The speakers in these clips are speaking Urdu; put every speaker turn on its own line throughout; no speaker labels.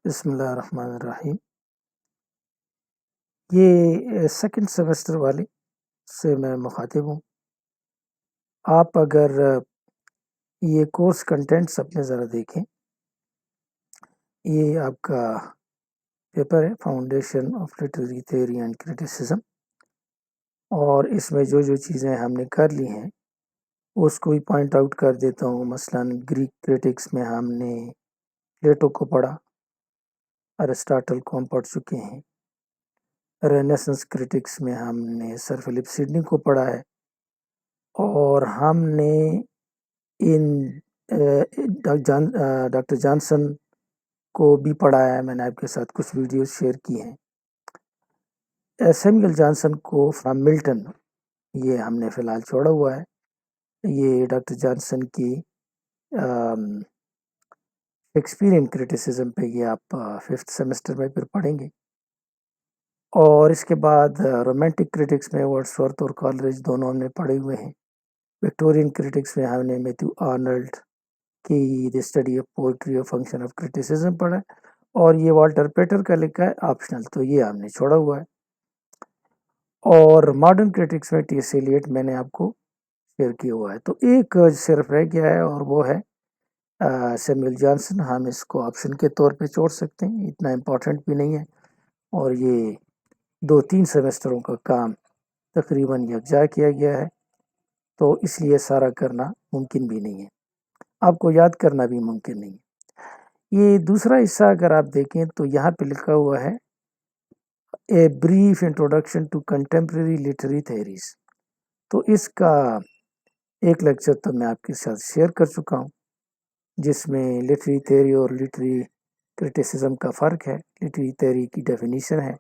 بسم اللہ الرحمن الرحیم۔ یہ سیکنڈ سیمسٹر والے سے میں مخاطب ہوں۔ آپ اگر یہ کورس کنٹینٹس اپنے ذرا دیکھیں، یہ آپ کا پیپر ہے foundation of literary theory and criticism, اور اس میں جو چیزیں ہم نے کر لی ہیں اس کو بھی پوائنٹ آؤٹ کر دیتا ہوں۔ مثلاً گریک کریٹکس میں ہم نے پلیٹو کو پڑھا، ارسطاٹل کو ہم پڑھ چکے ہیں۔ رینیسنس کرٹکس میں ہم نے سر فلپ سڈنی کو پڑھا ہے، اور ہم نے ان ڈاکٹر جانسن کو بھی پڑھا ہے۔ میں نے آپ کے ساتھ کچھ ویڈیوز شیئر کی ہیں۔ سیموئل جانسن کو فرام ملٹن یہ ہم نے فی الحال چھوڑا ہوا ہے۔ یہ ڈاکٹر جانسن کی شیکسپیرین کریٹیسزم پہ یہ آپ 5th سیمسٹر میں پھر پڑھیں گے۔ اور اس کے بعد رومانٹک کرٹکس میں ورڈسورتھ اور کالریج دونوں ہم نے پڑھے ہوئے ہیں۔ وکٹورین کرٹکس میں ہم نے میتھیو آرنلڈ کی دی اسٹڈی آف پوئٹری اور فنکشن آف کرٹیسزم پڑھا ہے، اور یہ والٹر پیٹر کا لکھا ہے آپشنل، تو یہ ہم نے چھوڑا ہوا ہے۔ اور ماڈرن کرٹکس میں ٹی ایس ایلیٹ میں نے آپ کو شیئر کیا ہوا ہے۔ تو ایک صرف رہ گیا ہے، اور وہ ہے سیموئل جانسن۔ ہم اس کو آپشن کے طور پہ چھوڑ سکتے ہیں، اتنا امپورٹنٹ بھی نہیں ہے، اور یہ 2-3 سیمسٹروں کا کام تقریباً یکجا کیا گیا ہے، تو اس لیے سارا کرنا ممکن بھی نہیں ہے، آپ کو یاد کرنا بھی ممکن نہیں ہے۔ یہ دوسرا حصہ اگر آپ دیکھیں تو یہاں پہ لکھا ہوا ہے a brief introduction to contemporary literary theories, تو اس کا ایک لیکچر تو میں آپ کے ساتھ شیئر کر چکا ہوں، جس میں لٹریری تھیوری اور لٹریری کرٹیسزم کا فرق ہے، لٹریری تھیوری کی ڈیفینیشن ہے۔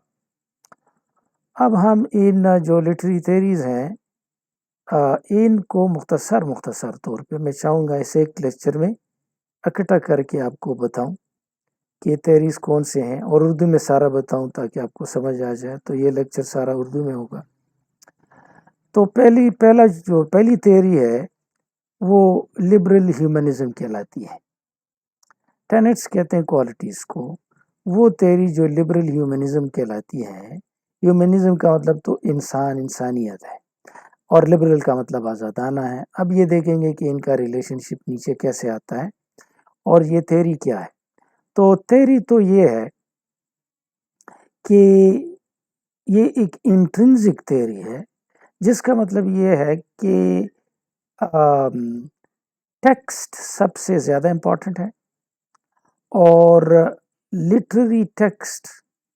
اب ہم ان جو لٹریری تھیوریز ہیں ان کو مختصر طور پہ میں چاہوں گا اس ایک لیکچر میں اکٹھا کر کے آپ کو بتاؤں کہ تھیوریز کون سے ہیں، اور اردو میں سارا بتاؤں تاکہ آپ کو سمجھ آ جائے، تو یہ لیکچر سارا اردو میں ہوگا۔ تو پہلی تھیوری ہے وہ لبرل ہیومنزم کہلاتی ہے۔ ٹینٹس کہتے ہیں کوالٹیز کو، وہ تھیوری جو لبرل ہیومنزم کہلاتی ہے۔ ہیومنزم کا مطلب تو انسانیت ہے، اور لبرل کا مطلب آزادانہ ہے۔ اب یہ دیکھیں گے کہ ان کا ریلیشن شپ نیچے کیسے آتا ہے، اور یہ تھیوری کیا ہے۔ تو تھیوری تو یہ ہے کہ یہ ایک انٹرنزک تھیوری ہے، جس کا مطلب یہ ہے کہ ٹیکسٹ سب سے زیادہ امپورٹنٹ ہے، اور لٹریری ٹیکسٹ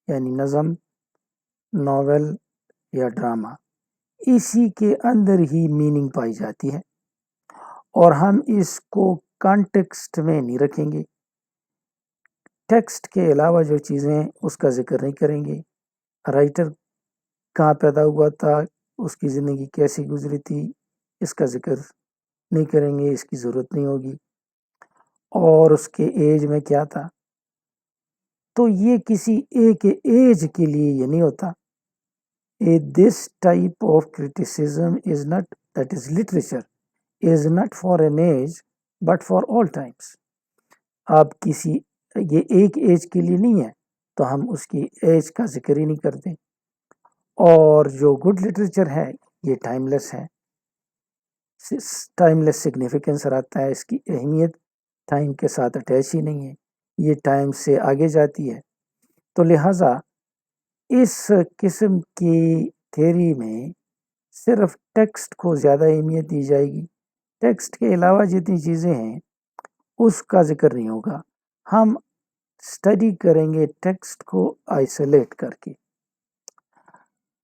یعنی نظم، ناول یا ڈرامہ، اسی کے اندر ہی میننگ پائی جاتی ہے، اور ہم اس کو کانٹیکسٹ میں نہیں رکھیں گے۔ ٹیکسٹ کے علاوہ جو چیزیں ہیں اس کا ذکر نہیں کریں گے۔ رائٹر کہاں پیدا ہوا تھا، اس کی زندگی کیسی گزری تھی، اس کا ذکر نہیں کریں گے، اس کی ضرورت نہیں ہوگی، اور اس کے ایج میں کیا تھا۔ تو یہ کسی ایک ایج کے لیے یہ نہیں ہوتا۔ This type of criticism is not, that is literature, is not for an age but for all times. آپ کسی یہ ایک ایج کے لیے نہیں ہے تو ہم اس کی ایج کا ذکر ہی نہیں کرتے، اور جو گڈ لٹریچر ہے یہ ٹائم لیس ہے، ٹائم لیس سگنیفیکنس رہتا ہے، اس کی اہمیت ٹائم کے ساتھ اٹیچ ہی نہیں ہے، یہ ٹائم سے آگے جاتی ہے۔ تو لہٰذا اس قسم کی تھیوری میں صرف ٹیکسٹ کو زیادہ اہمیت دی جائے گی، ٹیکسٹ کے علاوہ جتنی چیزیں ہیں اس کا ذکر نہیں ہوگا۔ ہم اسٹڈی کریں گے ٹیکسٹ کو آئسولیٹ کر کے،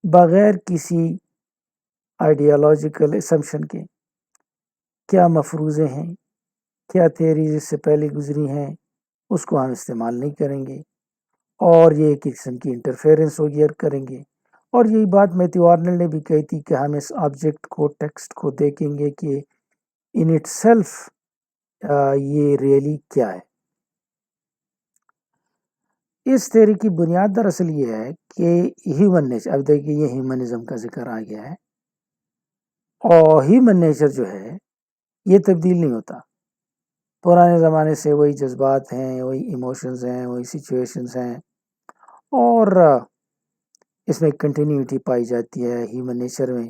بغیر کسی آئیڈیالوجیکل اسمپشن کے، کیا مفروضے ہیں، کیا تھیوریز اس سے پہلے گزری ہیں، اس کو ہم استعمال نہیں کریں گے، اور یہ ایک قسم کی انٹرفیئرنس وغیرہ کریں گے۔ اور یہی بات میتھیو آرنلڈ نے بھی کہی تھی کہ ہم اس آبجیکٹ کو، ٹیکسٹ کو دیکھیں گے کہ ان اٹ سیلف یہ ریئلی کیا ہے۔ اس تھیوری کی بنیاد دراصل یہ ہے کہ ہیومن نیچر، اب دیکھیے یہ ہیومنزم کا ذکر آ گیا ہے، اور ہیومن نیچر جو ہے یہ تبدیل نہیں ہوتا۔ پرانے زمانے سے وہی جذبات ہیں، وہی ایموشنز ہیں، وہی سچویشنز ہیں، اور اس میں کنٹینیوٹی پائی جاتی ہے ہیومن نیچر میں.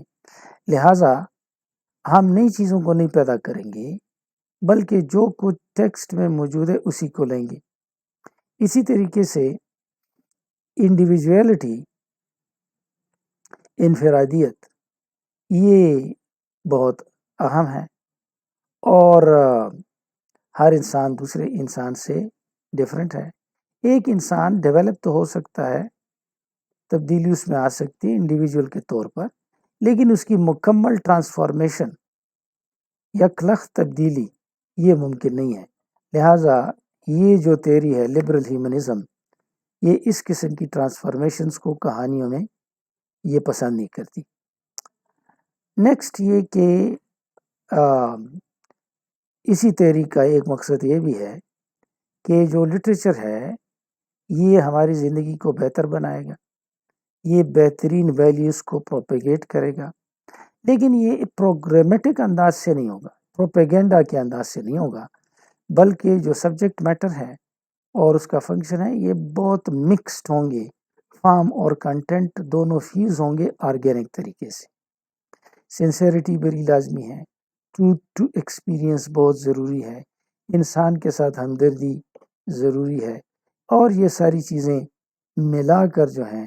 لہٰذا ہم نئی چیزوں کو نہیں پیدا کریں گے، بلکہ جو کچھ ٹیکسٹ میں موجود ہے اسی کو لیں گے. اسی طریقے سے انڈیویجویلٹی، انفرادیت، یہ بہت اہم ہے، اور ہر انسان دوسرے انسان سے ڈفرینٹ ہے. ایک انسان ڈیولپ تو ہو سکتا ہے، تبدیلی اس میں آ سکتی ہے انڈیویجول کے طور پر، لیکن اس کی مکمل ٹرانسفارمیشن، یکلخت تبدیلی، یہ ممکن نہیں ہے. لہٰذا یہ جو تھیوری ہے لبرل ہیومنزم، یہ اس قسم کی ٹرانسفارمیشنز کو کہانیوں میں یہ پسند نہیں کرتی. نیکسٹ یہ کہ اسی تحریک کا ایک مقصد یہ بھی ہے کہ جو لٹریچر ہے یہ ہماری زندگی کو بہتر بنائے گا، یہ بہترین ویلیوز کو پروپیگیٹ کرے گا، لیکن یہ پروگرامیٹک انداز سے نہیں ہوگا، پروپیگنڈا کے انداز سے نہیں ہوگا، بلکہ جو سبجیکٹ میٹر ہے اور اس کا فنکشن ہے یہ بہت مکسڈ ہوں گے. فارم اور کنٹینٹ دونوں فیوز ہوں گے آرگینک طریقے سے. سنسیریٹی بڑی لازمی ہے، ٹروتھ ٹو ایکسپیرینس بہت ضروری ہے، انسان کے ساتھ ہمدردی ضروری ہے، اور یہ ساری چیزیں ملا کر جو ہیں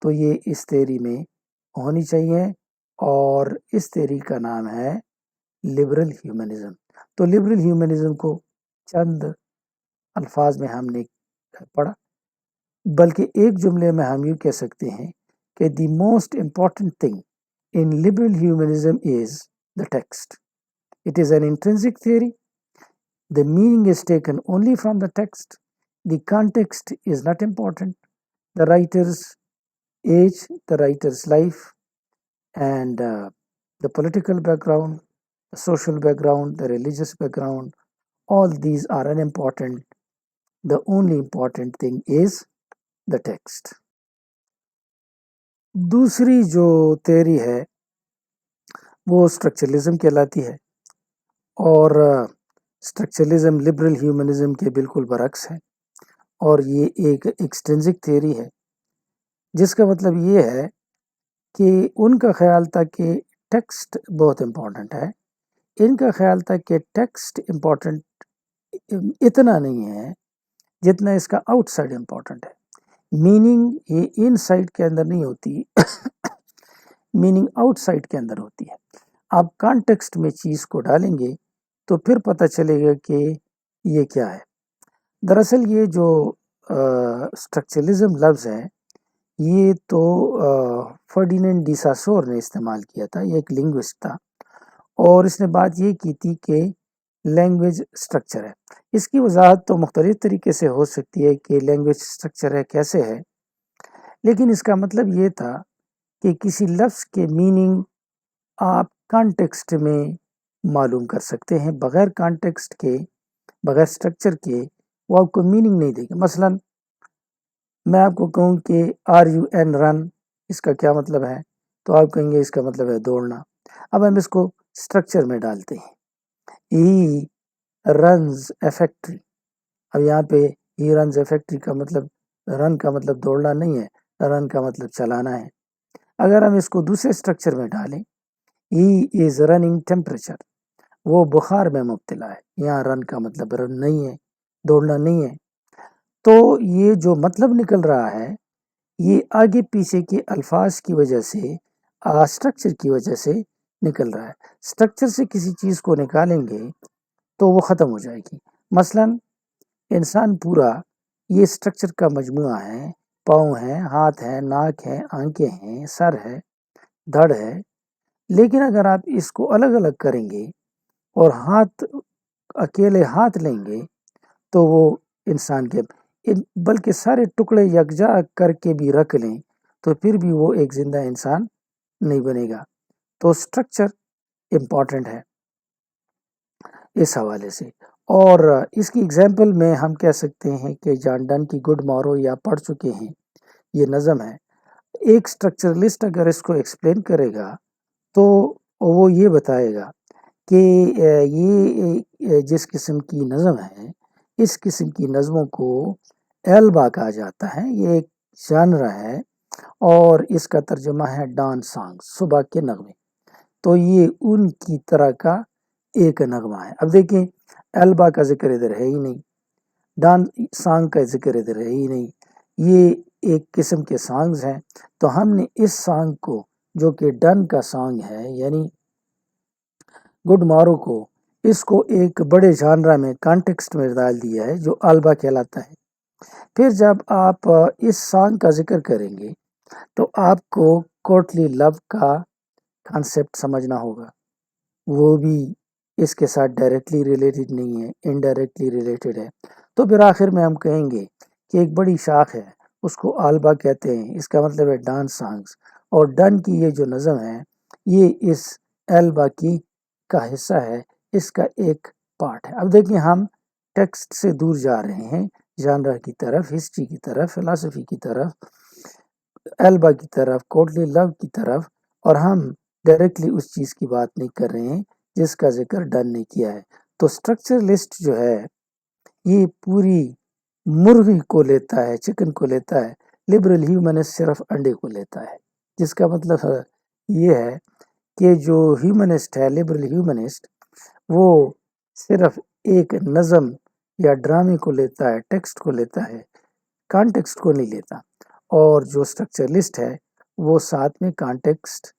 تو یہ اس تھیوری میں ہونی چاہیے، اور اس تھیوری کا نام ہے لبرل ہیومنزم. تو لبرل ہیومنزم کو چند الفاظ میں ہم نے پڑھا، بلکہ ایک جملے میں ہم یوں کہہ سکتے ہیں کہ the most important thing in liberal humanism is the text. It is an intrinsic theory. The meaning is taken only from the text. The context is not important. The writer's age, the writer's life, and the political background, the social background, the religious background, all these are unimportant. The only important thing is the text. دوسری جو تھیوری ہے وہ اسٹرکچرلزم کہلاتی ہے، اور اسٹرکچرلزم لبرل ہیومنزم کے بالکل برعکس ہے، اور یہ ایک ایکسٹرنزک تھیوری ہے، جس کا مطلب یہ ہے کہ ان کا خیال تھا کہ ٹیکسٹ بہت امپورٹنٹ ہے. ان کا خیال تھا کہ ٹیکسٹ امپورٹنٹ اتنا نہیں ہے جتنا اس کا آؤٹ سائڈ امپورٹنٹ ہے. میننگ یہ ان سائڈ کے اندر نہیں ہوتی، میننگ آؤٹ سائڈ کے اندر ہوتی ہے. آپ کانٹیکسٹ میں چیز کو ڈالیں گے تو پھر پتہ چلے گا کہ یہ کیا ہے. دراصل یہ جو اسٹرکچرلزم لفظ ہے یہ تو فرڈینینڈ ڈی ساسور نے استعمال کیا تھا، یہ ایک لنگوسٹ تھا، اور اس نے بات یہ کی تھی کہ لینگویج اسٹرکچر ہے. اس کی وضاحت تو مختلف طریقے سے ہو سکتی ہے کہ لینگویج اسٹرکچر ہے کیسے ہے، لیکن اس کا مطلب یہ تھا کہ کسی لفظ کے میننگ آپ کانٹیکسٹ میں معلوم کر سکتے ہیں، بغیر کانٹیکسٹ کے، بغیر اسٹرکچر کے وہ آپ کو میننگ نہیں دے گا. مثلا میں آپ کو کہوں کہ آر یو این رن، اس کا کیا مطلب ہے، تو آپ کہیں گے اس کا مطلب ہے دوڑنا. اب ہم اس کو اسٹرکچر میں ڈالتے ہیں، ہی رنز اے فیکٹری. اب یہاں پہ ہی رنز اے فیکٹری کا مطلب، رن کا مطلب دوڑنا نہیں ہے، رن کا مطلب چلانا ہے. اگر ہم اس کو دوسرے اسٹرکچر میں ڈالیں، ہی از رننگ ٹیمپریچر، وہ بخار میں مبتلا ہے. یہاں رن کا مطلب رن نہیں ہے، دوڑنا نہیں ہے. تو یہ جو مطلب نکل رہا ہے یہ آگے پیچھے کے الفاظ کی وجہ سے، اسٹرکچر کی وجہ سے نکل رہا ہے. اسٹرکچر سے کسی چیز کو نکالیں گے تو وہ ختم ہو جائے گی. مثلا انسان پورا یہ اسٹرکچر کا مجموعہ ہے، پاؤں ہیں، ہاتھ ہیں، ناک ہے، آنکھیں ہیں، سر ہے، دھڑ ہے. لیکن اگر آپ اس کو الگ الگ کریں گے اور ہاتھ اکیلے ہاتھ لیں گے تو وہ انسان کے، بلکہ سارے ٹکڑے یکجا کر کے بھی رکھ لیں تو پھر بھی وہ ایک زندہ انسان نہیں بنے گا. تو اسٹرکچر امپورٹنٹ ہے اس حوالے سے. اور اس کی اگزامپل میں ہم کہہ سکتے ہیں کہ جان ڈن کی گڈ مارو یا پڑھ چکے ہیں، یہ نظم ہے. ایک اسٹرکچرلسٹ اگر اس کو ایکسپلین کرے گا تو وہ یہ بتائے گا کہ یہ جس قسم کی نظم ہے، اس قسم کی نظموں کو ایلبا کہا جاتا ہے۔ یہ ایک جانرا ہے اور اس کا ترجمہ ہے ڈان سانگ، صبح کے نغمے۔ تو یہ ان کی طرح کا ایک نغمہ ہے۔ اب دیکھیں ایلبا کا ذکر ادھر ہے ہی نہیں، ڈان سانگ کا ذکر ادھر ہے ہی نہیں، یہ ایک قسم کے سانگز ہیں۔ تو ہم نے اس سانگ کو جو کہ ڈن کا سانگ ہے یعنی گڈ مارو کو، اس کو ایک بڑے جانرا میں کانٹیکسٹ میں ڈال دیا ہے جو البا کہلاتا ہے۔ پھر جب آپ اس سانگ کا ذکر کریں گے تو آپ کو کوٹلی لو کا کانسیپٹ سمجھنا ہوگا، وہ بھی اس کے ساتھ ڈائریکٹلی ریلیٹڈ نہیں ہے، انڈائریکٹلی ریلیٹڈ ہے۔ تو پھر آخر میں ہم کہیں گے کہ ایک بڑی شاخ ہے، اس کو آلبا کہتے ہیں، اس کا مطلب ہے ڈان سانگز، اور ڈن کی یہ جو نظم ہے یہ اس ایلبا کی کا حصہ ہے، اس کا ایک پارٹ ہے۔ اب دیکھیں ہم ٹیکسٹ سے دور جا رہے ہیں، جانرا کی طرف، ہسٹری کی طرف، فلسفی کی طرف، ایلبا کی طرف، کوٹلی لو کی طرف، اور ہم ڈائریکٹلی اس چیز کی بات نہیں کر رہے ہیں جس کا ذکر ڈن نے کیا ہے۔ تو اسٹرکچر لسٹ جو ہے یہ پوری مرغی کو لیتا ہے، چکن کو لیتا ہے، لبرل ہیومنسٹ صرف انڈے کو لیتا ہے، جس کا مطلب یہ ہے کہ جو ہیومنسٹ ہے، لبرل ہیومنسٹ، وہ صرف ایک نظم یا ڈرامے کو لیتا ہے، ٹیکسٹ کو لیتا ہے، کانٹیکسٹ کو نہیں لیتا، اور جو اسٹرکچر لسٹ ہے وہ ساتھ میں کانٹیکسٹ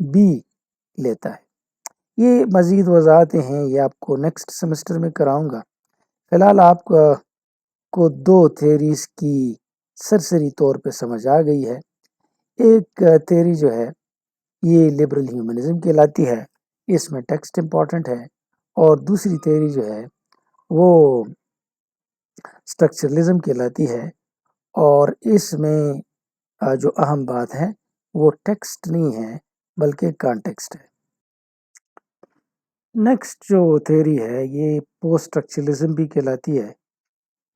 بھی لیتا ہے۔ یہ مزید وضاحتیں ہیں، یہ آپ کو نیکسٹ سیمسٹر میں کراؤں گا۔ فی الحال آپ کو دو تھیریز کی سرسری طور پہ سمجھ آ گئی ہے۔ ایک تھیری جو ہے یہ لبرل ہیومنزم کہلاتی ہے، اس میں ٹیکسٹ امپورٹنٹ ہے، اور دوسری تھیری جو ہے وہ اسٹرکچرلزم کہلاتی ہے، اور اس میں جو اہم بات ہے وہ ٹیکسٹ نہیں ہے بلکہ کانٹیکسٹ ہے۔ نیکسٹ جو تھیری ہے یہ پوسٹ اسٹرکچرلزم بھی کہلاتی ہے،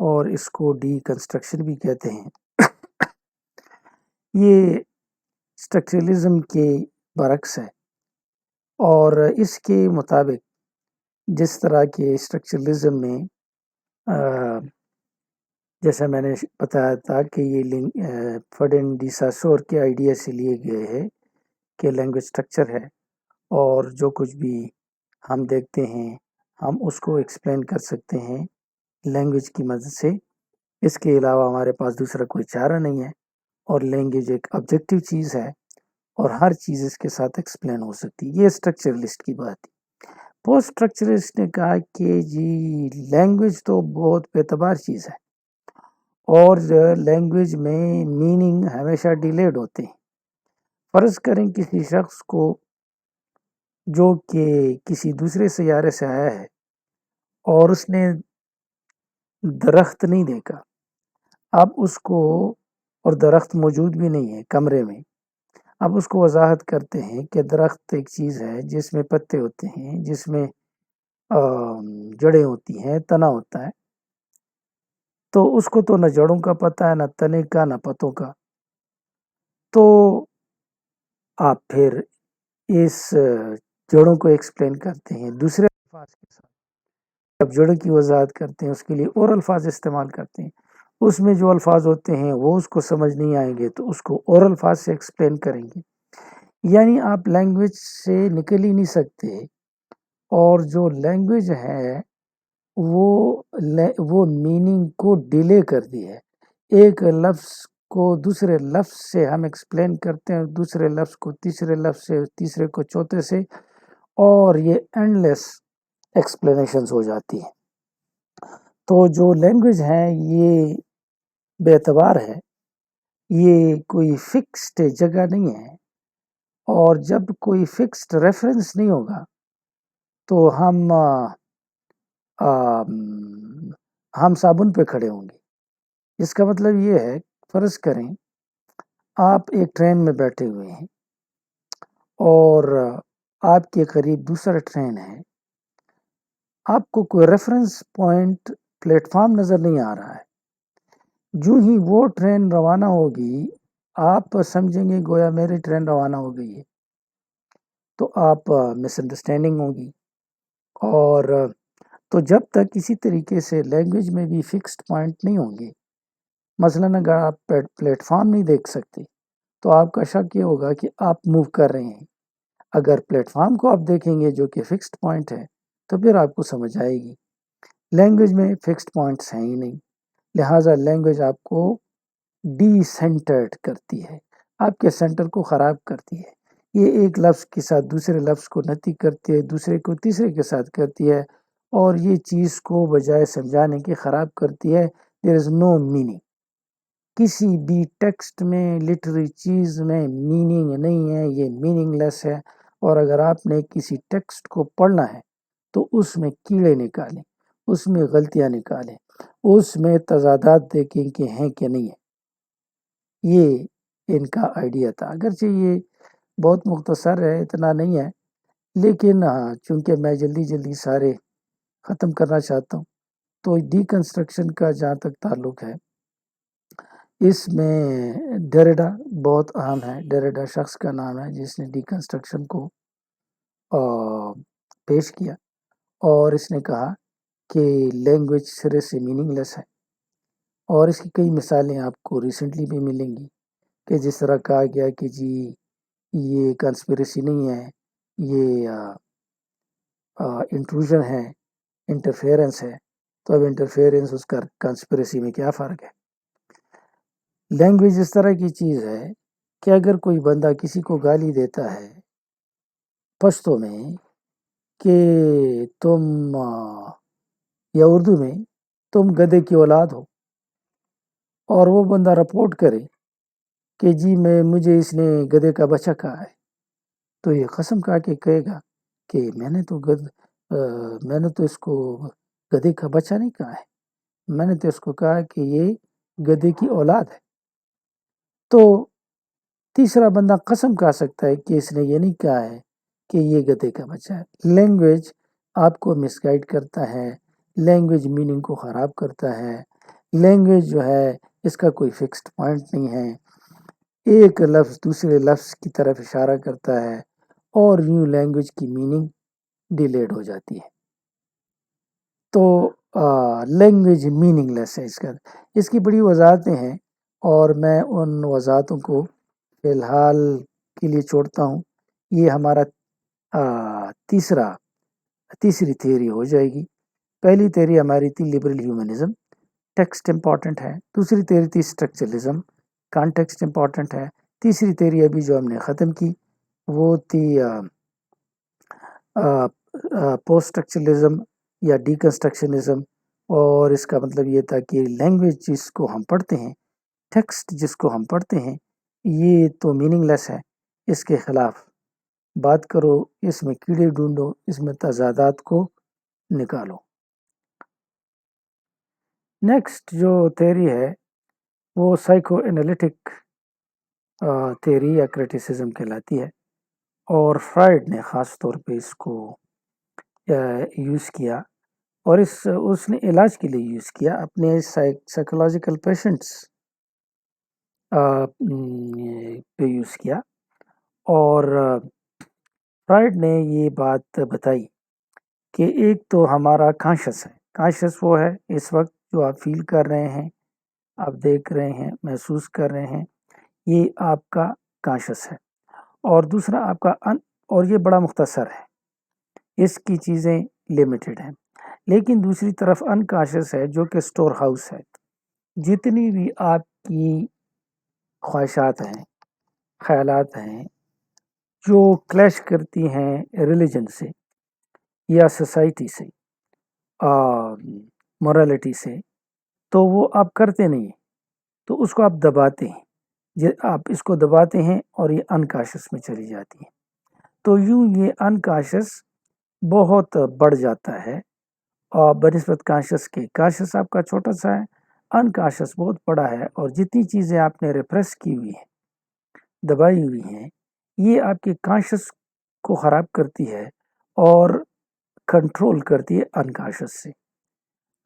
اور اس کو ڈی کنسٹرکشن بھی کہتے ہیں۔ یہ اسٹرکچرلزم کے برعکس ہے، اور اس کے مطابق جس طرح کے اسٹرکچرلزم میں جیسا میں نے بتایا تھا کہ یہ فڈن ڈی ساسور کے آئیڈیا سے لیے گئے ہیں کہ لینگویج اسٹرکچر ہے، اور جو کچھ بھی ہم دیکھتے ہیں ہم اس کو ایکسپلین کر سکتے ہیں لینگویج کی مدد سے، اس کے علاوہ ہمارے پاس دوسرا کوئی چارہ نہیں ہے، اور لینگویج ایک آبجیکٹیو چیز ہے اور ہر چیز اس کے ساتھ ایکسپلین ہو سکتی ہے۔ یہ اسٹرکچرلسٹ کی بات ہے۔ پوسٹ اسٹرکچرسٹ نے کہا کہ جی لینگویج تو بہت بے اعتبار چیز ہے، اور لینگویج میں میننگ ہمیشہ ڈیلیڈ ہوتے ہیں۔ فرض کریں کسی شخص کو جو کہ کسی دوسرے سیارے سے آیا ہے اور اس نے درخت نہیں دیکھا، اب اس کو، اور درخت موجود بھی نہیں ہے کمرے میں، اب اس کو وضاحت کرتے ہیں کہ درخت ایک چیز ہے جس میں پتے ہوتے ہیں، جس میں جڑیں ہوتی ہیں، تنا ہوتا ہے، تو اس کو تو نہ جڑوں کا پتہ ہے، نہ تنے کا، نہ پتوں کا۔ تو آپ پھر اس جڑوں کو ایکسپلین کرتے ہیں دوسرے الفاظ کے ساتھ، جب جڑوں کی وضاحت کرتے ہیں اس کے لیے اور الفاظ استعمال کرتے ہیں، اس میں جو الفاظ ہوتے ہیں وہ اس کو سمجھ نہیں آئیں گے تو اس کو اور الفاظ سے ایکسپلین کریں گے۔ یعنی آپ لینگویج سے نکل ہی نہیں سکتے، اور جو لینگویج ہے وہ میننگ کو ڈیلے کر دی ہے۔ ایک لفظ کو دوسرے لفظ سے ہم ایکسپلین کرتے ہیں، دوسرے لفظ کو تیسرے لفظ سے، تیسرے کو چوتھے سے، اور یہ اینڈ لیس ایکسپلینیشنز ہو جاتی ہیں۔ تو جو لینگویج ہے یہ بے اعتبار ہے، یہ کوئی فکسڈ جگہ نہیں ہے، اور جب کوئی فکسڈ ریفرنس نہیں ہوگا تو ہم صابن پہ کھڑے ہوں گے۔ اس کا مطلب یہ ہے، فرض کریں آپ ایک ٹرین میں بیٹھے ہوئے ہیں اور آپ کے قریب دوسرا ٹرین ہے، آپ کو کوئی ریفرنس پوائنٹ پلیٹ فارم نظر نہیں آ رہا ہے، جو ہی وہ ٹرین روانہ ہوگی آپ سمجھیں گے گویا میری ٹرین روانہ ہو گئی ہے، تو آپ مس انڈرسٹینڈنگ ہوگی، اور تو جب تک کسی طریقے سے لینگویج میں بھی فکسڈ پوائنٹ نہیں ہوں گے، مثلاً اگر آپ پلیٹ فارم نہیں دیکھ سکتے تو آپ کا شک یہ ہوگا کہ آپ موو کر رہے ہیں. اگر پلیٹ فارم کو آپ دیکھیں گے جو کہ فکسڈ پوائنٹ ہے تو پھر آپ کو سمجھ آئے گی. لینگویج میں فکسڈ پوائنٹس ہیں ہی نہیں، لہٰذا لینگویج آپ کو ڈی سینٹرڈ کرتی ہے، آپ کے سینٹر کو خراب کرتی ہے. یہ ایک لفظ کے ساتھ دوسرے لفظ کو نتی کرتی ہے، دوسرے کو تیسرے کے ساتھ کرتی ہے، اور یہ چیز کو بجائے سمجھانے کے خراب کرتی ہے. دیر از نو میننگ. کسی بھی ٹیکسٹ میں، لٹری چیز میں میننگ نہیں ہے، یہ میننگ لیس ہے. اور اگر آپ نے کسی ٹیکسٹ کو پڑھنا ہے تو اس میں کیڑے نکالیں، اس میں غلطیاں نکالیں، اس میں تضادات دیکھیں کہ ہیں کہ نہیں ہے. یہ ان کا آئیڈیا تھا. اگرچہ یہ بہت مختصر ہے، اتنا نہیں ہے، لیکن چونکہ میں جلدی جلدی سارے ختم کرنا چاہتا ہوں، تو ڈی کنسٹرکشن کا جہاں تک تعلق ہے، اس میں ڈیریڈا بہت اہم ہے. ڈیریڈا شخص کا نام ہے جس نے ڈی کنسٹرکشن کو پیش کیا، اور اس نے کہا کہ لینگویج سرے سے میننگ لیس ہے. اور اس کی کئی مثالیں آپ کو ریسنٹلی بھی ملیں گی کہ جس طرح کہا گیا کہ جی یہ کنسپریسی نہیں ہے، یہ انٹروژن ہے، انٹرفیئرنس ہے. تو اب انٹرفیئرنس اس کا کنسپریسی میں کیا فرق ہے؟ لینگویج اس طرح کی چیز ہے کہ اگر کوئی بندہ کسی کو گالی دیتا ہے پشتو میں کہ تم یا اردو میں تم گدھے کی اولاد ہو، اور وہ بندہ رپورٹ کرے کہ جی مجھے اس نے گدھے کا بچہ کہا ہے، تو یہ قسم کھا کے کہے گا کہ میں نے تو اس کو گدھے کا بچہ نہیں کہا ہے، میں نے تو اس کو کہا کہ یہ گدھے کی اولاد ہے. تو تیسرا بندہ قسم کھا سکتا ہے کہ اس نے یہ نہیں کہا ہے کہ یہ گدھے کا بچہ ہے. لینگویج آپ کو مس گائیڈ کرتا ہے، لینگویج میننگ کو خراب کرتا ہے. لینگویج جو ہے اس کا کوئی فکسڈ پوائنٹ نہیں ہے، ایک لفظ دوسرے لفظ کی طرف اشارہ کرتا ہے، اور یوں لینگویج کی میننگ ڈیلیڈ ہو جاتی ہے. تو لینگویج میننگ لیس ہے. اس کی بڑی وضاحتیں ہیں، اور میں ان وضاحتوں کو فی الحال کے لیے چھوڑتا ہوں. یہ ہمارا تیسری تھیوری ہو جائے گی. پہلی تھیوری ہماری تھی لبرل ہیومنزم، ٹیکسٹ امپورٹنٹ ہے. دوسری تھیوری تھی اسٹرکچرلزم، کانٹیکسٹ امپورٹنٹ ہے. تیسری تھیوری ابھی جو ہم نے ختم کی وہ تھی پوسٹ اسٹرکچرلزم یا ڈی کنسٹرکشنزم. اور اس کا مطلب یہ تھا کہ لینگویج جس کو ہم پڑھتے ہیں، ٹیکسٹ جس کو ہم پڑھتے ہیں، یہ تو میننگ لیس ہے، اس کے خلاف بات کرو، اس میں کیڑے ڈھونڈو، اس میں تضادات کو نکالو. نیکسٹ جو تھیوری ہے وہ سائیکو انالیٹک تھیوری یا کریٹیسزم کہلاتی ہے، اور فرائڈ نے خاص طور پہ اس کو یوز کیا، اور اس نے علاج کے لیے یوز کیا اپنے سائیکولوجیکل پیشنٹس پہ یوز کیا. اور فرائڈ نے یہ بات بتائی کہ ایک تو ہمارا کانشس ہے، کانشس وہ ہے اس وقت جو آپ فیل کر رہے ہیں، آپ دیکھ رہے ہیں، محسوس کر رہے ہیں، یہ آپ کا کانشس ہے. اور دوسرا آپ کا اور یہ بڑا مختصر ہے، اس کی چیزیں لیمیٹڈ ہیں. لیکن دوسری طرف انکانشس ہے جو کہ سٹور ہاؤس ہے. جتنی بھی آپ کی خواہشات ہیں، خیالات ہیں جو کلیش کرتی ہیں ریلیجن سے یا سوسائٹی سے، مورالٹی سے، تو وہ آپ کرتے نہیں ہیں، تو اس کو آپ دباتے ہیں. آپ اس کو دباتے ہیں اور یہ انکانشس میں چلی جاتی ہے. تو یوں یہ انکانشس بہت بڑھ جاتا ہے اور بنسبت کانشس کے. کانشس آپ کا چھوٹا سا ہے، انکانشس بہت بڑا ہے، اور جتنی چیزیں آپ نے ریپریس کی ہوئی ہیں، دبائی ہوئی ہیں، یہ آپ کے کانشس کو خراب کرتی ہے اور کنٹرول کرتی ہے انکانشس سے.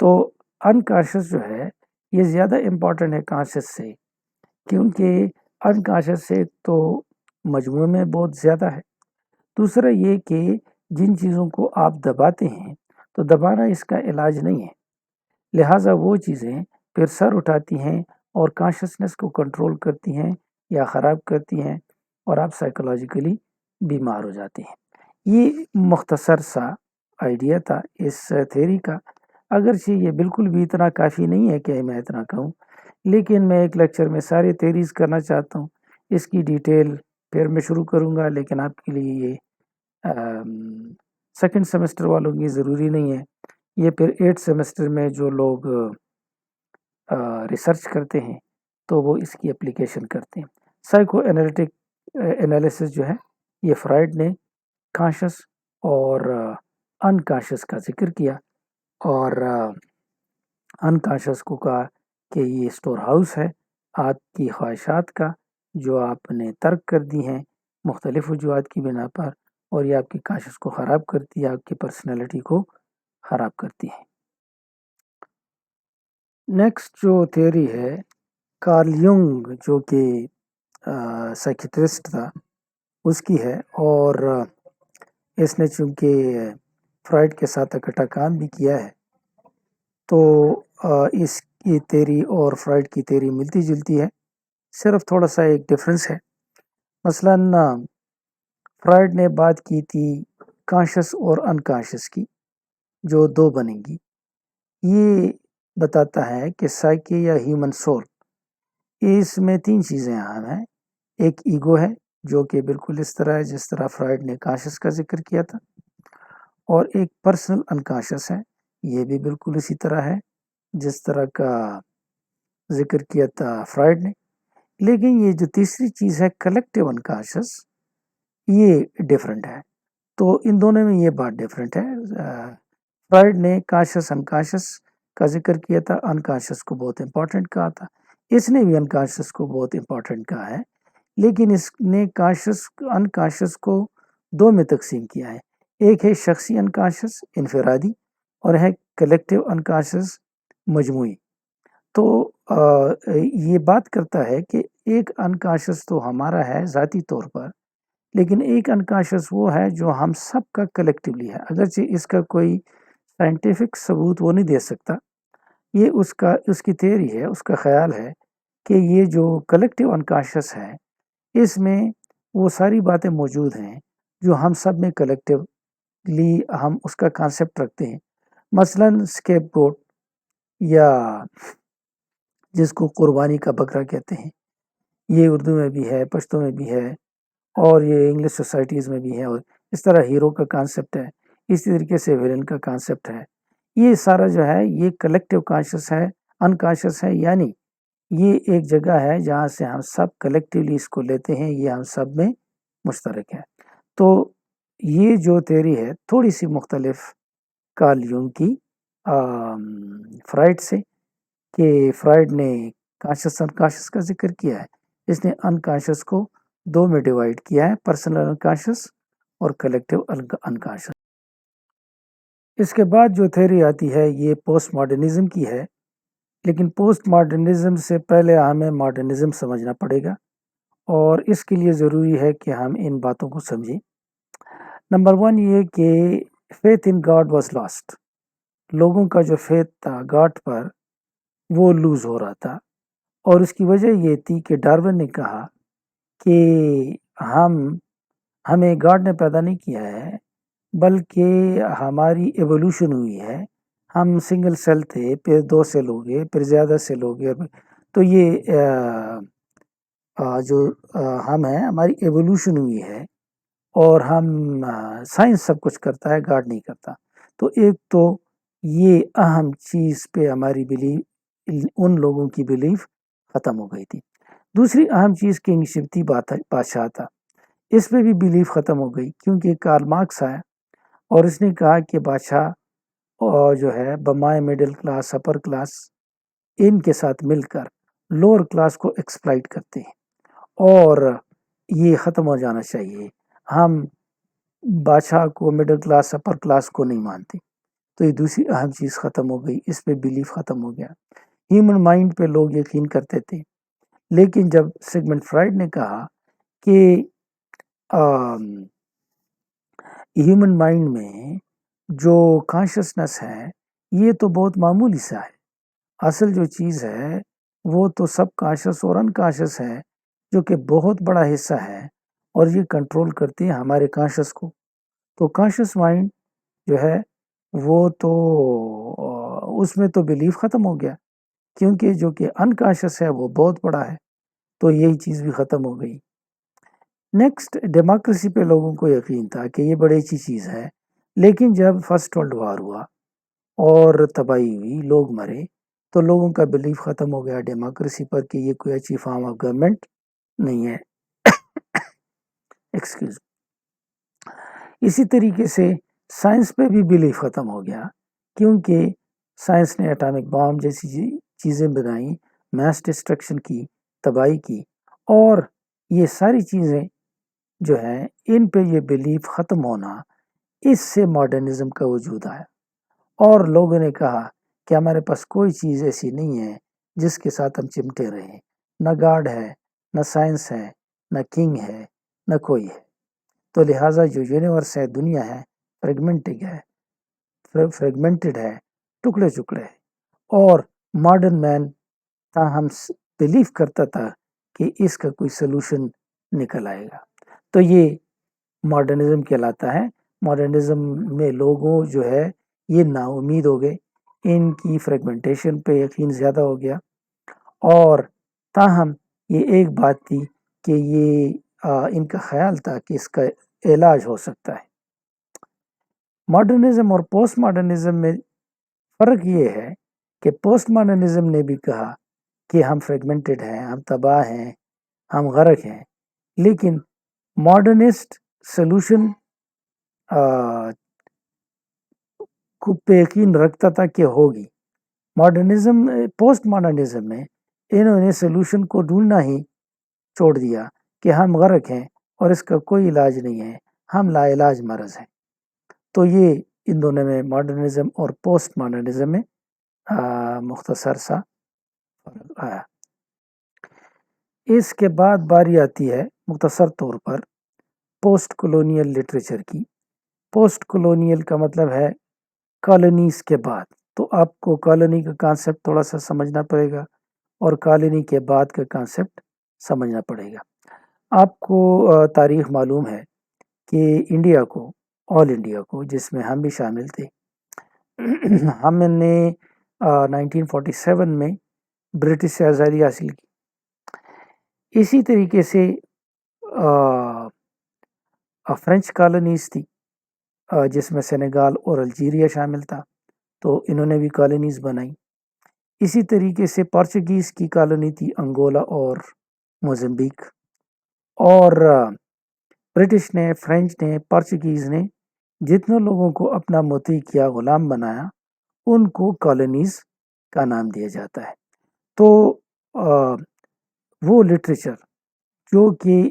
تو انکانشس جو ہے یہ زیادہ امپورٹنٹ ہے کانشس سے، کیونکہ انکانشس سے تو مجموعے میں بہت زیادہ ہے. دوسرا یہ کہ جن چیزوں کو آپ دباتے ہیں تو دبانا اس کا علاج نہیں ہے، لہٰذا وہ چیزیں پھر سر اٹھاتی ہیں اور کانشسنس کو کنٹرول کرتی ہیں یا خراب کرتی ہیں اور آپ سائیکولوجیکلی بیمار ہو جاتے ہیں۔ یہ مختصر سا آئیڈیا تھا اس تھیوری کا، اگرچہ یہ بالکل بھی اتنا کافی نہیں ہے کہ میں اتنا کہوں، لیکن میں ایک لیکچر میں ساری تھیوریز کرنا چاہتا ہوں، اس کی ڈیٹیل پھر میں شروع کروں گا، لیکن آپ کے لیے یہ سیکنڈ سیمسٹر والوں کی ضروری نہیں ہے، یہ پھر 8 سیمسٹر میں جو لوگ ریسرچ کرتے ہیں تو وہ اس کی اپلیکیشن کرتے ہیں۔ سائیکو انالیٹک انالیسس جو ہے یہ فرائڈ نے کانشس اور انکانشس کا ذکر کیا، اور انکانشس کو کہا کہ یہ اسٹور ہاؤس ہے آپ کی خواہشات کا جو آپ نے ترک کر دی ہیں مختلف وجوہات کی بنا پر، اور یہ آپ کی کانشس کو خراب کرتی ہے، آپ کی پرسنالٹی کو خراب کرتی ہے۔ نیکسٹ جو تھیوری ہے کارل یونگ جو کہ سائیکٹرسٹ تھا اس کی ہے، اور اس نے چونکہ فرائڈ کے ساتھ اکٹھا کام بھی کیا ہے تو اس کی تھیوری اور فرائڈ کی تھیوری ملتی جلتی ہے، صرف تھوڑا سا ایک ڈفرینس ہے۔ مثلاً فرائڈ نے بات کی تھی کانشس اور انکانشس کی جو دو بنے گی، یہ بتاتا ہے کہ سائیکی یا ہیومن سول اس میں 3 چیزیں اہم ہیں، ایک ایگو ہے جو کہ بالکل اس طرح ہے جس طرح فرائڈ نے کانشس کا ذکر کیا تھا، اور ایک پرسنل انکانشس ہے، یہ بھی بالکل اسی طرح ہے جس طرح کا ذکر کیا تھا فرائڈ نے، لیکن یہ جو تیسری چیز ہے کلیکٹیو انکانشس یہ ڈیفرنٹ ہے، تو ان دونوں میں یہ بات ڈیفرنٹ ہے۔ فرائڈ نے کانشس انکانشس کا ذکر کیا تھا، انکانشس کو بہت امپورٹنٹ کہا تھا، اس نے بھی انکانشس کو بہت امپورٹنٹ کہا ہے، لیکن اس نے انکانشس کو 2 میں تقسیم کیا ہے، ایک ہے شخصی انکانشس انفرادی، اور ہے کلیکٹیو انکانشس مجموعی۔ تو یہ بات کرتا ہے کہ ایک انکانشس تو ہمارا ہے ذاتی طور پر، لیکن ایک انکانشس وہ ہے جو ہم سب کا کلیکٹیولی ہے، اگرچہ اس کا کوئی سائنٹیفک ثبوت وہ نہیں دے سکتا، یہ اس کی تھیوری ہے، اس کا خیال ہے کہ یہ جو کلیکٹیو انکانشس ہے اس میں وہ ساری باتیں موجود ہیں جو ہم سب میں کلیکٹیولی ہم اس کا کانسیپٹ رکھتے ہیں، مثلاً اسکیپ گوٹ یا جس کو قربانی کا بکرا کہتے ہیں، یہ اردو میں بھی ہے، پشتو میں بھی ہے، اور یہ انگلش سوسائٹیز میں بھی ہے، اور اس طرح ہیرو کا کانسیپٹ ہے، اسی طریقے سے ویلن کا کانسیپٹ ہے، یہ سارا جو ہے یہ کلیکٹیو کانشس ہے، انکانشس ہے، یعنی یہ ایک جگہ ہے جہاں سے ہم سب کلیکٹیولی اس کو لیتے ہیں، یہ ہم سب میں مشترک ہے۔ تو یہ جو تھیوری ہے تھوڑی سی مختلف کارل یونگ کی فرائڈ سے، کہ فرائڈ نے کانشس انکانشس کا ذکر کیا ہے، اس نے انکانشس کو 2 میں ڈیوائڈ کیا ہے، پرسنل انکانشس اور کلیکٹیو انکانشس۔ اس کے بعد جو تھیوری آتی ہے یہ پوسٹ ماڈرنزم کی ہے، لیکن پوسٹ ماڈرنزم سے پہلے ہمیں ماڈرنزم سمجھنا پڑے گا، اور اس کے لیے ضروری ہے کہ ہم ان باتوں کو سمجھیں۔ نمبر 1 یہ کہ faith in God was last, لوگوں کا جو فیتھ تھا گاڈ پر وہ لوز ہو رہا تھا، اور اس کی وجہ یہ تھی کہ ڈارون نے کہا کہ ہمیں گاڈ نے پیدا نہیں کیا ہے بلکہ ہماری ایوولوشن ہوئی ہے، ہم سنگل سیل تھے، پھر 2 سیل ہو گئے، پھر زیادہ سیل ہو گئے، تو یہ جو ہم ہیں ہماری ایوولوشن ہوئی ہے، اور ہم سائنس سب کچھ کرتا ہے گاڈ نہیں کرتا، تو ایک تو یہ اہم چیز پہ ہماری بلیف، ان لوگوں کی بلیف ختم ہو گئی تھی۔ دوسری اہم چیز کنگ شپ تھی، بادشاہ تھا، اس پہ بھی بلیف ختم ہو گئی، کیونکہ کارل مارکس آیا اور اس نے کہا کہ بادشاہ اور جو ہے بمائے مڈل کلاس اپر کلاس ان کے ساتھ مل کر لوور کلاس کو ایکسپلائٹ کرتے ہیں، اور یہ ختم ہو جانا چاہیے، ہم بادشاہ کو مڈل کلاس اپر کلاس کو نہیں مانتے، تو یہ دوسری اہم چیز ختم ہو گئی، اس پہ بلیف ختم ہو گیا۔ ہیومن مائنڈ پہ لوگ یقین کرتے تھے، لیکن جب سیگمنڈ فرائڈ نے کہا کہ ہیومن مائنڈ میں جو کانشسنس ہے یہ تو بہت معمولی سا ہے. اصل جو چیز ہے وہ تو سب کانشس اور انکانشس ہے جو کہ بہت بڑا حصہ ہے اور یہ کنٹرول کرتی ہے ہمارے کانشس کو. تو کانشس مائنڈ جو ہے وہ تو اس میں تو بلیف ختم ہو گیا کیونکہ جو کہ انکانشس ہے وہ بہت بڑا ہے تو یہی چیز بھی ختم ہو گئی. نیکسٹ ڈیموکریسی پہ لوگوں کو یقین تھا کہ یہ بڑی اچھی چیز ہے لیکن جب فرسٹ ورلڈ وار ہوا اور تباہی ہوئی لوگ مرے تو لوگوں کا بلیف ختم ہو گیا ڈیموکریسی پر کہ یہ کوئی اچھی فارم آف گورنمنٹ نہیں ہے. ایکسکیوز. اسی طریقے سے سائنس پہ بھی بلیف ختم ہو گیا کیونکہ سائنس نے اٹامک بام جیسی چیزیں بنائیں، میس ڈسٹرکشن کی، تباہی کی، اور یہ ساری چیزیں جو ہیں ان پہ یہ بلیف ختم ہونا، اس سے ماڈرنزم کا وجود آیا اور لوگوں نے کہا کہ ہمارے پاس کوئی چیز ایسی نہیں ہے جس کے ساتھ ہم چمٹے رہیں، نہ گاڈ ہے، نہ سائنس ہے، نہ کنگ ہے، نہ کوئی ہے. تو لہٰذا جو یونیورس ہے، دنیا ہے، فریگمنٹڈ ہے، ٹکڑے ٹکڑے ہے، اور ماڈرن مین تاہم بلیف کرتا تھا کہ اس کا کوئی سلوشن نکل آئے گا. تو یہ ماڈرنزم کہلاتا ہے. ماڈرنزم میں لوگوں جو ہے یہ نا امید ہو گئے، ان کی فریگمنٹیشن پہ یقین زیادہ ہو گیا، اور تاہم یہ ایک بات تھی کہ یہ ان کا خیال تھا کہ اس کا علاج ہو سکتا ہے. ماڈرنزم اور پوسٹ ماڈرنزم میں فرق یہ ہے کہ پوسٹ ماڈرنزم نے بھی کہا کہ ہم فریگمنٹڈ ہیں، ہم تباہ ہیں، ہم غرق ہیں، لیکن ماڈرنسٹ سلوشن کو پہ یقین رکھتا تھا کہ ہوگی. پوسٹ ماڈرنزم میں انہوں نے سلوشن کو ڈھونڈنا ہی چھوڑ دیا کہ ہم غرق ہیں اور اس کا کوئی علاج نہیں ہے، ہم لا علاج مرض ہیں. تو یہ ان دونوں میں ماڈرنزم اور پوسٹ ماڈرنزم میں مختصر سا فرق آیا. اس کے بعد باری آتی ہے مختصر طور پر پوسٹ کولونیل لٹریچر کی. پوسٹ کولونیل کا مطلب ہے کالونیز کے بعد. تو آپ کو کالونی کا کانسیپٹ تھوڑا سا سمجھنا پڑے گا اور کالونی کے بعد کا کانسیپٹ سمجھنا پڑے گا. آپ کو تاریخ معلوم ہے کہ انڈیا کو، آل انڈیا کو، جس میں ہم بھی شامل تھے، ہم نے 1947 میں برٹش سے آزادی حاصل کی. اسی طریقے سے فرینچ کالونیز تھی جس میں سینیگال اور الجیریا شامل تھا، تو انہوں نے بھی کالونیز بنائی. اسی طریقے سے پورچوگیز کی کالونی تھی انگولا اور موزمبیک، اور برٹش نے، فرینچ نے، پورچوگیز نے جتنے لوگوں کو اپنا مطیع کیا، غلام بنایا، ان کو کالونیز کا نام دیا جاتا ہے. تو وہ لٹریچر جو کہ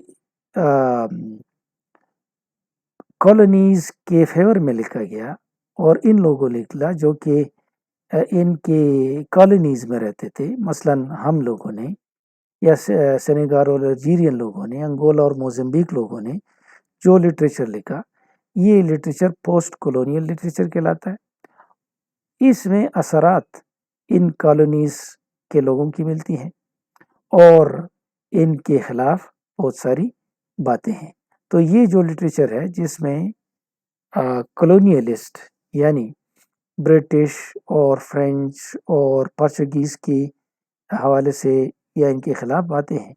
کالونیز کے فیور میں لکھا گیا اور ان لوگوں نے لکھا جو کہ ان کے کالونیز میں رہتے تھے، مثلا ہم لوگوں نے، یا سینیگال اور الجیرین لوگوں نے، انگولا اور موزمبیک لوگوں نے جو لٹریچر لکھا، یہ لٹریچر پوسٹ کولونیل لٹریچر کہلاتا ہے. اس میں اثرات ان کالونیز کے لوگوں کی ملتی ہیں اور ان کے خلاف بہت ساری باتیں ہیں. تو یہ جو لٹریچر ہے جس میں کولونیلسٹ یعنی برٹش اور فرینچ اور پورچوگیز کے حوالے سے یا ان کے خلاف باتیں ہیں،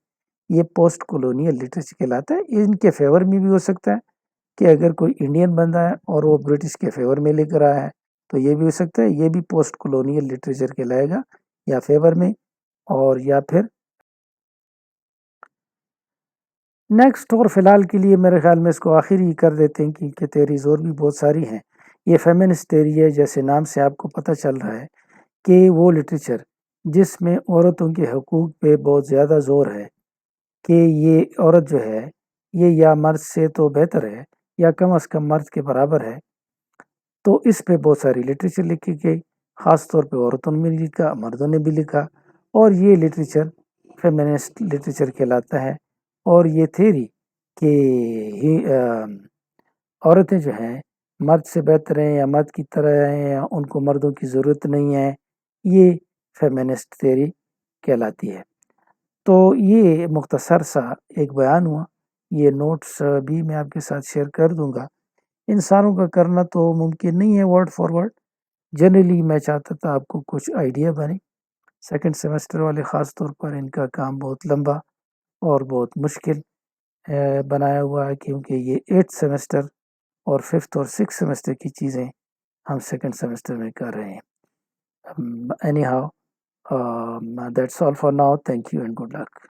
یہ پوسٹ کولونیل لٹریچر کہلاتا ہے. ان کے فیور میں بھی ہو سکتا ہے کہ اگر کوئی انڈین بندہ ہے اور وہ برٹش کے فیور میں لے کر آیا ہے تو یہ بھی ہو سکتا ہے، یہ بھی پوسٹ کولونیل لٹریچر کہلائے گا، یا فیور میں اور یا پھر نیکسٹ. اور فی الحال کے لیے میرے خیال میں اس کو آخر ہی کر دیتے ہیں کیونکہ تھیریز اور بھی بہت ساری ہیں. یہ فیمنسٹ تھیری ہے، جیسے نام سے آپ کو پتہ چل رہا ہے کہ وہ لٹریچر جس میں عورتوں کے حقوق پہ بہت زیادہ زور ہے کہ یہ عورت جو ہے یہ یا مرد سے تو بہتر ہے یا کم از کم مرد کے برابر ہے. تو اس پہ بہت ساری لٹریچر لکھی گئی، خاص طور پہ عورتوں نے بھی لکھا، مردوں نے بھی لکھا، اور یہ لٹریچر فیمنسٹ لٹریچر کہلاتا ہے. اور یہ تھیری کہ عورتیں جو ہیں مرد سے بہتر ہیں یا مرد کی طرح ہیں یا ان کو مردوں کی ضرورت نہیں ہے، یہ فیمنسٹ تھیوری کہلاتی ہے۔ تو یہ مختصر سا ایک بیان ہوا، یہ نوٹس بھی میں آپ کے ساتھ شیئر کر دوں گا۔ ان ساروں کا کرنا تو ممکن نہیں ہے ورڈ فار ورڈ، جنرلی میں چاہتا تھا آپ کو کچھ آئیڈیا بنے۔ سیکنڈ سیمسٹر والے خاص طور پر ان کا کام بہت لمبا اور بہت مشکل بنایا ہوا ہے، کیونکہ یہ 8 سیمسٹر اور 5th اور 6th سیمسٹر کی چیزیں ہم سیکنڈ سیمسٹر میں کر رہے ہیں۔ Any how, that's all for now, thank you and good luck.